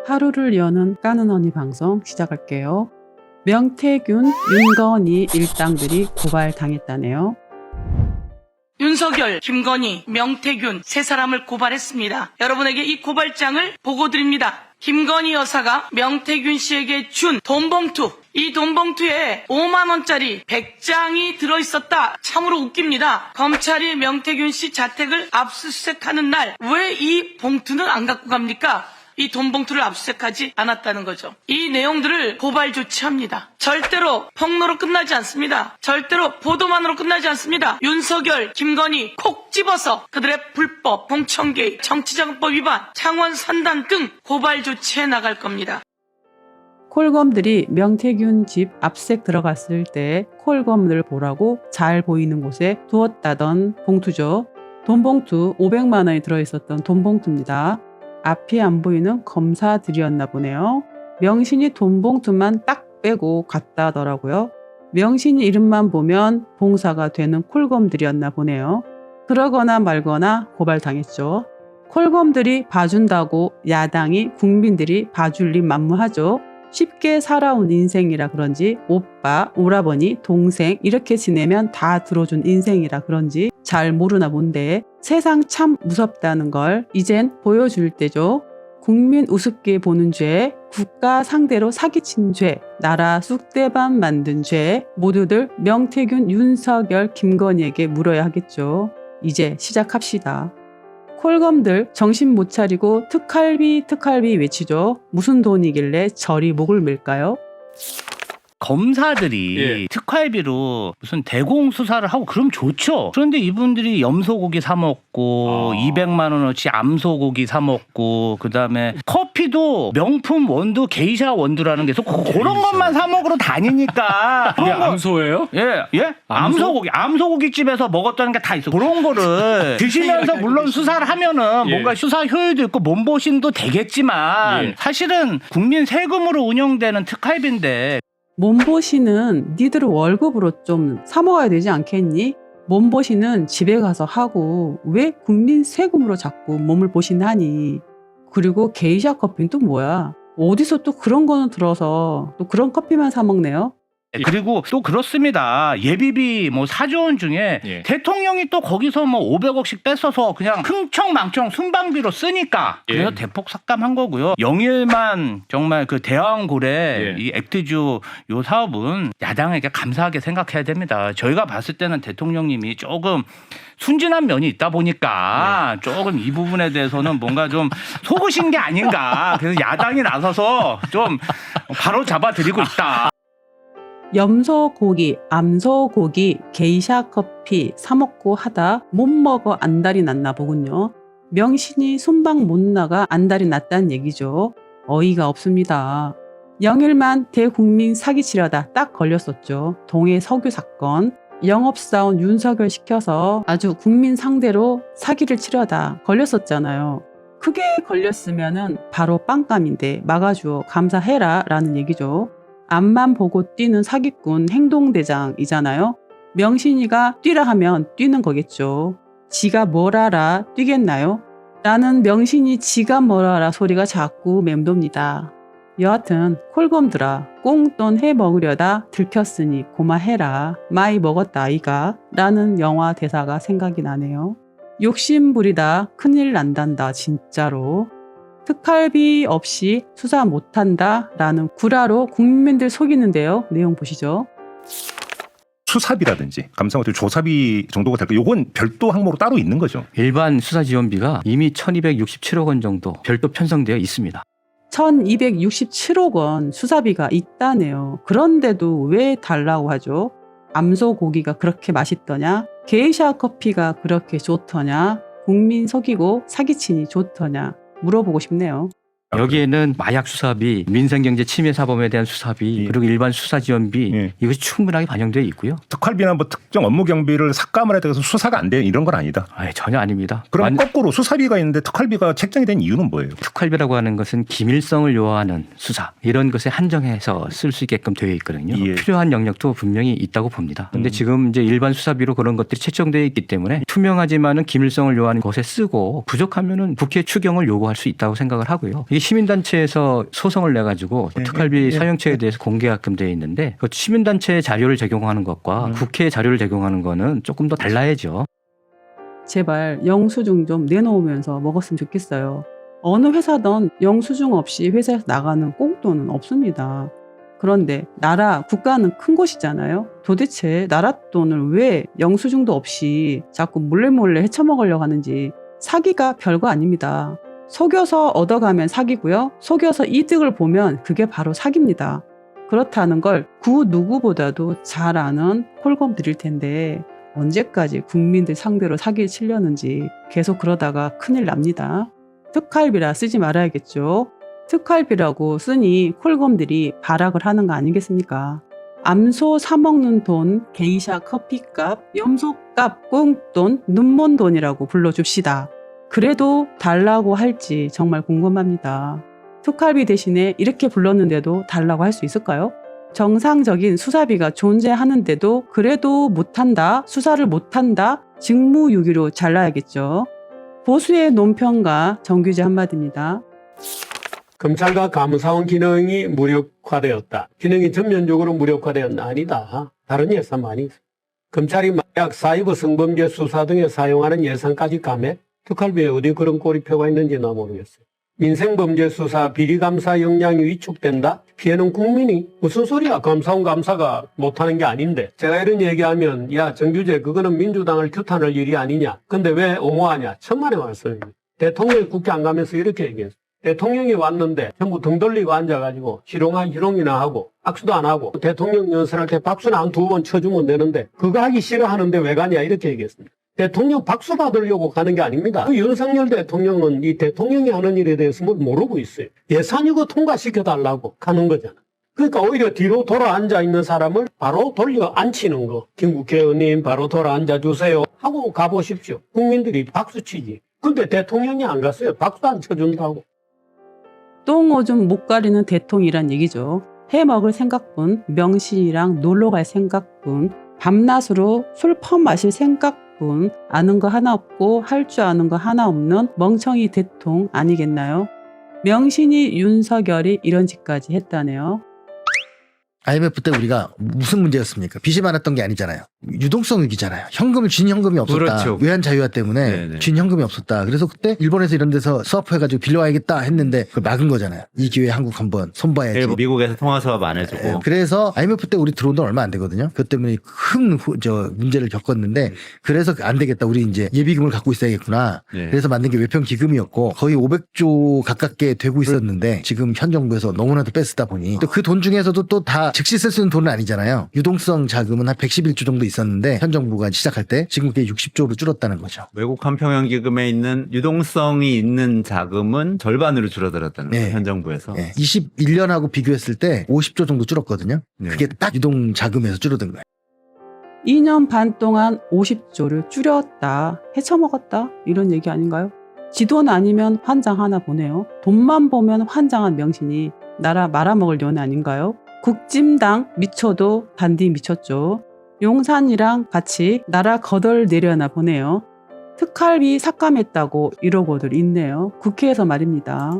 하루를 여는 까는 언니 방송 시작할게요. 명태균, 윤건희 일당들이 고발당했다네요. 윤석열, 김건희, 명태균 세 사람을 고발했습니다. 여러분에게 이 고발장을 보고드립니다. 김건희 여사가 명태균 씨에게 준 돈봉투, 이 돈봉투에 5만 원짜리 100장이 들어있었다. 참으로 웃깁니다. 검찰이 명태균 씨 자택을 압수수색하는 날 왜 이 봉투는 안 갖고 갑니까? 이 돈봉투를 압수수색하지 않았다는 거죠. 이 내용들을 고발 조치합니다. 절대로 폭로로 끝나지 않습니다. 절대로 보도만으로 끝나지 않습니다. 윤석열, 김건희 콕 집어서 그들의 불법, 공천 개입, 정치자금법 위반, 창원 산단 등 고발 조치해 나갈 겁니다. 콜검들이 명태균 집 압색 들어갔을 때 콜검을 보라고 잘 보이는 곳에 두었다던 봉투죠. 돈봉투 500만 원이 들어있었던 돈봉투입니다. 앞이 안 보이는 검사들이었나 보네요. 명신이 돈봉투만 딱 빼고 갔다 하더라고요. 명신이 이름만 보면 봉사가 되는 콜검들이었나 보네요. 그러거나 말거나 고발당했죠. 콜검들이 봐준다고 야당이 국민들이 봐줄 일 만무하죠. 쉽게 살아온 인생이라 그런지 오빠, 오라버니, 동생 이렇게 지내면 다 들어준 인생이라 그런지 잘 모르나 본데 세상 참 무섭다는 걸 이젠 보여줄 때죠. 국민 우습게 보는 죄, 국가 상대로 사기친 죄, 나라 쑥대밭 만든 죄 모두들 명태균, 윤석열, 김건희에게 물어야 하겠죠. 이제 시작합시다. 콜검들 정신 못 차리고 특활비 외치죠. 무슨 돈이길래 저리 목을 밀까요? 검사들이 특활비로 무슨 대공 수사를 하고 그럼 좋죠. 그런데 이분들이 염소고기 사 먹고 200만 원어치 암소고기 사 먹고 그다음에 커피도 명품 원두 게이샤 원두라는 게 있어. 그런 것만 사 먹으러 다니니까. 이게 암소예요? 예? 암소고기 집에서 먹었다는 게 다 있어. 그런 거를 드시면서 물론 수사를 하면은 뭔가 수사 효율도 있고 몸보신도 되겠지만 사실은 국민 세금으로 운영되는 특활비인데 몸보신은 니들 월급으로 좀 사 먹어야 되지 않겠니? 몸보신은 집에 가서 하고 왜 국민 세금으로 자꾸 몸을 보신하니? 그리고 게이샤 커피는 또 뭐야? 어디서 또 그런 거는 들어서 또 그런 커피만 사 먹네요? 그리고 또 그렇습니다. 예비비 뭐 4조 원 중에 대통령이 또 거기서 뭐 500억씩 뺏어서 그냥 흥청망청 순방비로 쓰니까 그래서 대폭 삭감한 거고요. 영일만 정말 그 대왕고래 이 액트주 요 사업은 야당에게 감사하게 생각해야 됩니다. 저희가 봤을 때는 대통령님이 조금 순진한 면이 있다 보니까 조금 이 부분에 대해서는 뭔가 좀 속으신 게 아닌가. 그래서 야당이 나서서 좀 바로 잡아드리고 있다. 염소고기, 암소고기, 게이샤 커피 사 먹고 하다 못 먹어 안달이 났나 보군요. 명신이 순방 못 나가 안달이 났다는 얘기죠. 어이가 없습니다. 영일만 대국민 사기치려다 딱 걸렸었죠. 동해 석유 사건. 영업사원 윤석열 시켜서 아주 국민 상대로 사기를 치려다 걸렸었잖아요. 크게 걸렸으면은 바로 빵감인데 막아주어 감사해라 라는 얘기죠. 앞만 보고 뛰는 사기꾼 행동대장이잖아요. 명신이가 뛰라 하면 뛰는 거겠죠. 지가 뭘 알아 뛰겠나요? 나는 명신이 지가 뭘 알아 소리가 자꾸 맴돕니다. 여하튼 콜검들아 꽁돈 해 먹으려다 들켰으니 고마해라. 많이 먹었다 아이가 라는 영화 대사가 생각이 나네요. 욕심부리다 큰일 난단다 진짜로. 특활비 없이 수사 못한다 라는 구라로 국민들 속이는데요. 내용 보시죠. 수사비라든지 감사 같은 조사비 정도가 될까? 요건 별도 항목으로 따로 있는 거죠. 일반 수사 지원비가 이미 1267억 원 정도 별도 편성되어 있습니다. 1267억 원 수사비가 있다네요. 그런데도 왜 달라고 하죠? 암소고기가 그렇게 맛있더냐? 게이샤 커피가 그렇게 좋더냐? 국민 속이고 사기치니 좋더냐? 물어보고 싶네요. 여기에는 마약 수사비, 민생경제 침해 사범에 대한 수사비, 그리고 일반 수사 지원비 이것이 충분하게 반영되어 있고요. 특활비나 뭐 특정 업무 경비를 삭감을 해서 수사가 안 돼 이런 건 아니다. 전혀 아닙니다. 그럼 거꾸로 수사비가 있는데 특활비가 책정이 된 이유는 뭐예요? 특활비라고 하는 것은 기밀성을 요하는 수사 이런 것에 한정해서 쓸 수 있게끔 되어 있거든요. 필요한 영역도 분명히 있다고 봅니다. 그런데 지금 이제 일반 수사비로 그런 것들이 채정되어 있기 때문에 투명하지만은 기밀성을 요하는 것에 쓰고 부족하면은 국회 추경을 요구할 수 있다고 생각을 하고요. 이게 시민단체에서 소송을 내가지고 네, 특활비 네, 사용처에 대해서 공개하게끔 되어 있는데 그 시민단체 자료를 제공하는 것과 국회 자료를 제공하는 거는 조금 더 달라야죠. 제발 영수증 좀 내놓으면서 먹었으면 좋겠어요. 어느 회사든 영수증 없이 회사에서 나가는 꽁돈은 없습니다. 그런데 나라, 국가는 큰 곳이잖아요. 도대체 나라 돈을 왜 영수증도 없이 자꾸 몰래 헤쳐먹으려고 하는지 사기가 별거 아닙니다. 속여서 얻어가면 사기고요. 속여서 이득을 보면 그게 바로 사기입니다. 그렇다는 걸 그 누구보다도 잘 아는 콜검들일 텐데 언제까지 국민들 상대로 사기를 치려는지 계속 그러다가 큰일 납니다. 특활비라 쓰지 말아야겠죠. 특활비라고 쓰니 콜검들이 발악을 하는 거 아니겠습니까? 암소 사먹는 돈, 게이샤 커피값, 염소값, 꽁돈, 눈먼 돈이라고 불러줍시다. 그래도 달라고 할지 정말 궁금합니다. 특활비 대신에 이렇게 불렀는데도 달라고 할 수 있을까요? 정상적인 수사비가 존재하는데도 그래도 못한다, 수사를 못한다, 직무유기로 잘라야겠죠. 보수의 논평가 정규재 한마디입니다. 검찰과 감사원 기능이 무력화되었다. 기능이 전면적으로 무력화되었나? 아니다. 다른 예산 많이 있어. 검찰이 만약 사이버 성범죄 수사 등에 사용하는 예산까지 감해 특활비에 어디 그런 꼬리표가 있는지 나 모르겠어요. 민생범죄 수사 비리감사 역량이 위축된다? 피해는 국민이. 무슨 소리야. 감사원 감사가 못하는 게 아닌데. 제가 이런 얘기하면 야 정규재 그거는 민주당을 규탄할 일이 아니냐. 근데 왜 옹호하냐. 천만의 말씀입니다. 대통령이 국회 안 가면서 이렇게 얘기했어요. 대통령이 왔는데 전부 등 돌리고 앉아가지고 희롱이나 하고 악수도 안 하고 대통령 연설할 때 박수는 한 2번 쳐주면 되는데 그거 하기 싫어하는데 왜 가냐 이렇게 얘기했습니다. 대통령 박수 받으려고 가는 게 아닙니다. 그 윤석열 대통령은 이 대통령이 하는 일에 대해서 뭘 모르고 있어요. 예산이고 통과시켜달라고 가는 거잖아. 그러니까 오히려 뒤로 돌아 앉아 있는 사람을 바로 돌려 앉히는 거. 김 국회의원님 바로 돌아 앉아 주세요 하고 가보십시오. 국민들이 박수 치지. 근데 대통령이 안 갔어요. 박수 안 쳐준다고. 똥 오줌 못 가리는 대통이란 얘기죠. 해먹을 생각뿐, 명신이랑 놀러갈 생각뿐, 밤낮으로 술 펌 마실 생각뿐, 아는 거 하나 없고 할 줄 아는 거 하나 없는 멍청이 대통 아니겠나요? 명신이 윤석열이 이런 짓까지 했다네요. IMF 때 우리가 무슨 문제였습니까? 빚이 많았던 게 아니잖아요. 유동성 위기잖아요. 현금을 쥔 현금이 없었다. 그렇죠. 외환 자유화 때문에 네네. 쥔 현금이 없었다. 그래서 그때 일본에서 이런 데서 수합해가지고 빌려와야겠다 했는데 그걸 막은 거잖아요. 이 기회에 한국 한번 손봐야지. 일부 미국에서 통화 수업 안 해주고. 그래서 IMF 때 우리 들어온 돈 얼마 안 되거든요. 그것 때문에 큰 문제를 겪었는데 그래서 안 되겠다. 우리 이제 예비금을 갖고 있어야겠구나. 네. 그래서 만든 게 외평 기금이었고 거의 500조 가깝게 되고 있었는데 지금 현 정부에서 너무나도 뺐다 보니 또 그 돈 중에서도 또 다 즉시 쓸 수 있는 돈은 아니잖아요. 유동성 자금은 한 111조 정도 있었는데 현 정부가 시작할 때 지금 그게 60조로 줄었다는 거죠. 외국 한평형 기금에 있는 유동성이 있는 자금은 절반으로 줄어들었다는 거예요. 네. 현 정부에서. 네. 21년하고 비교했을 때 50조 정도 줄었거든요. 네. 그게 딱 유동 자금에서 줄어든 거예요. 2년 반 동안 50조를 줄였다, 헤쳐먹었다 이런 얘기 아닌가요? 지돈 아니면 환장 하나 보네요. 돈만 보면 환장한 명신이 나라 말아먹을 년 아닌가요? 국짐당 미쳐도 단디 미쳤죠. 용산이랑 같이 나라 거덜 내려나 보네요. 특활비 삭감했다고 이러고들 있네요. 국회에서 말입니다.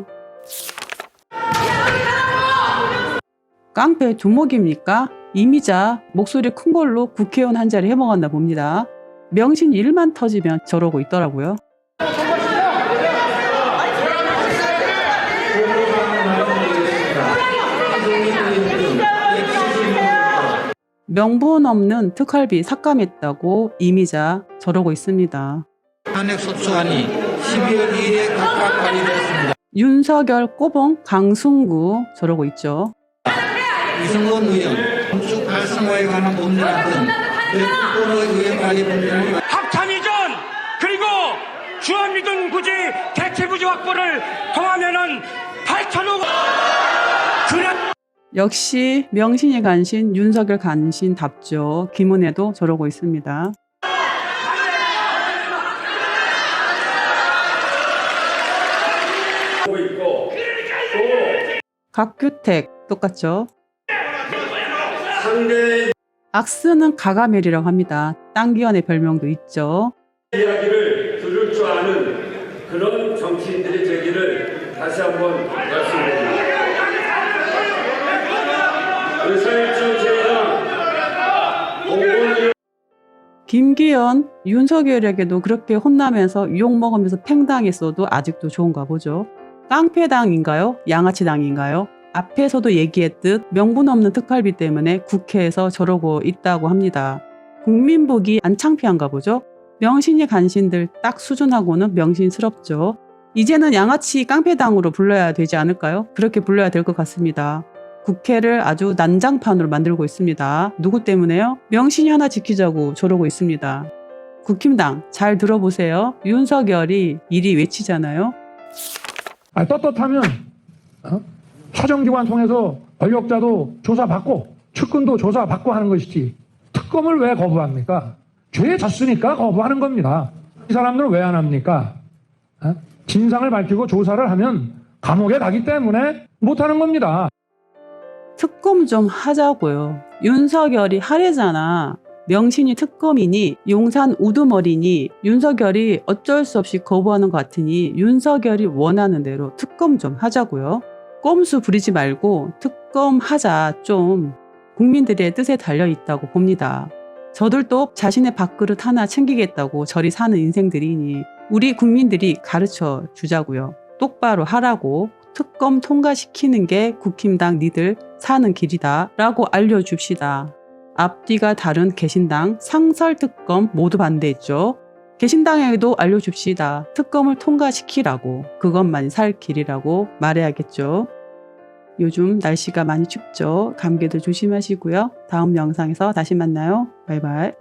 깡패 두목입니까? 이미자 목소리 큰 걸로 국회의원 한 자리 해먹었나 봅니다. 명신 일만 터지면 저러고 있더라고요. 명분 없는 특활비 삭감했다고 이미자 저러고 있습니다. 탄핵소추안이 12월 2일에 각각 발의됐습니다. 윤석열 꼬봉 강승구 저러고 있죠. 이승원 의원 건축 활성화에 관한 법률안 등 대법원에 의해 발의 법률안이 합참 이전 그리고 주한미군 부지 대체부지 확보를 통하면은 8,000억 역시 명신이 간신 윤석열 간신답죠. 김은혜도 저러고 있습니다. 각규택 똑같죠. 악스는 가가멜이라고 합니다. 땅기현의 별명도 있죠. 이야기를 들을 줄 아는 그런 정치인들의 제기를 다시 한번 김기현, 윤석열에게도 그렇게 혼나면서 욕먹으면서 팽당했어도 아직도 좋은가 보죠. 깡패당인가요? 양아치당인가요? 앞에서도 얘기했듯 명분 없는 특활비 때문에 국회에서 저러고 있다고 합니다. 국민복이 안 창피한가 보죠? 명신이 간신들 딱 수준하고는 명신스럽죠. 이제는 양아치 깡패당으로 불러야 되지 않을까요? 그렇게 불러야 될 것 같습니다. 국회를 아주 난장판으로 만들고 있습니다. 누구 때문에요? 명신이 하나 지키자고 저러고 있습니다. 국힘당 잘 들어보세요. 윤석열이 이리 외치잖아요. 떳떳하면 사정기관 통해서 권력자도 조사받고 측근도 조사받고 하는 것이지 특검을 왜 거부합니까? 죄에 졌으니까 거부하는 겁니다. 이 사람들은 왜 안 합니까? 진상을 밝히고 조사를 하면 감옥에 가기 때문에 못하는 겁니다. 특검 좀 하자고요. 윤석열이 하래잖아. 명신이 특검이니 용산 우두머리니 윤석열이 어쩔 수 없이 거부하는 것 같으니 윤석열이 원하는 대로 특검 좀 하자고요. 꼼수 부리지 말고 특검 하자. 좀 국민들의 뜻에 달려있다고 봅니다. 저들도 자신의 밥그릇 하나 챙기겠다고 저리 사는 인생들이니 우리 국민들이 가르쳐 주자고요. 똑바로 하라고. 특검 통과시키는 게 국힘당 니들 사는 길이다 라고 알려줍시다. 앞뒤가 다른 개신당 상설특검 모두 반대했죠. 개신당에게도 알려줍시다. 특검을 통과시키라고. 그것만이 살 길이라고 말해야겠죠. 요즘 날씨가 많이 춥죠. 감기들 조심하시고요. 다음 영상에서 다시 만나요. 바이바이.